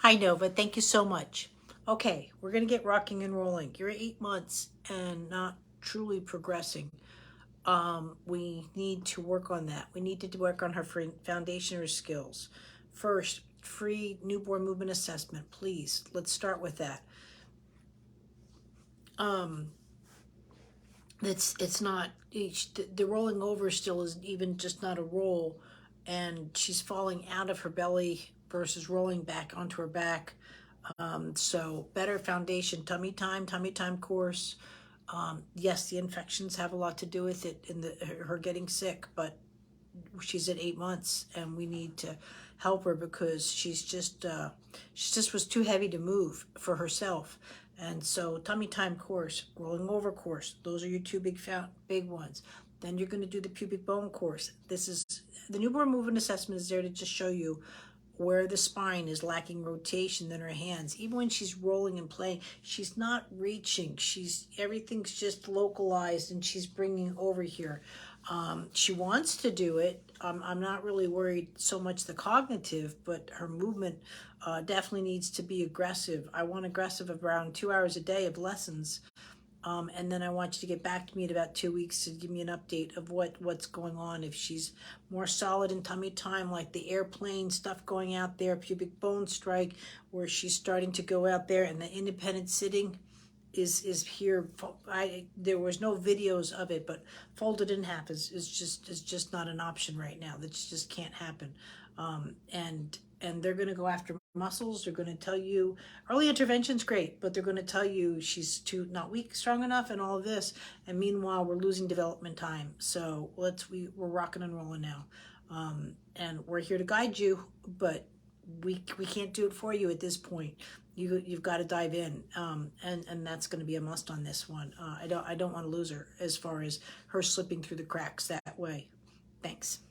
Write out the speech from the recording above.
Hi, Nova. Thank you so much. Okay, we're going to get rocking and rolling. You're 8 months and not truly progressing. We need to work on that. We need to work on her foundational skills. First, free newborn movement assessment, please. Let's start with that. It's not the rolling over still is even just not a roll, and she's falling out of her belly versus rolling back onto her back. So better foundation, tummy time course. Yes, the infections have a lot to do with it in her getting sick, but she's at 8 months and we need to help her because she just was too heavy to move for herself. And so tummy time course, rolling over course, those are your two big ones. Then you're going to do the pubic bone course. This is the newborn movement assessment is there to just show you where the spine is lacking rotation in her hands. Even when she's rolling and playing, she's not reaching. Everything's just localized and she's bringing over here. She wants to do it. I'm not really worried so much the cognitive, but her movement definitely needs to be aggressive. I want aggressive around 2 hours a day of lessons. And then I want you to get back to me in about 2 weeks to give me an update of what's going on. If she's more solid in tummy time, like the airplane stuff going out there, pubic bone strike, where she's starting to go out there, and the independent sitting is here. There was no videos of it, but folded in half is just not an option right now. That just can't happen. And they're going to go after muscles. They're going to tell you early intervention's great, but they're going to tell you she's too not weak strong enough and all of this. And meanwhile, we're losing development time. So we're rocking and rolling now. And we're here to guide you, but we can't do it for you at this point. You've got to dive in, and that's going to be a must on this one. I don't want to lose her as far as her slipping through the cracks that way. Thanks.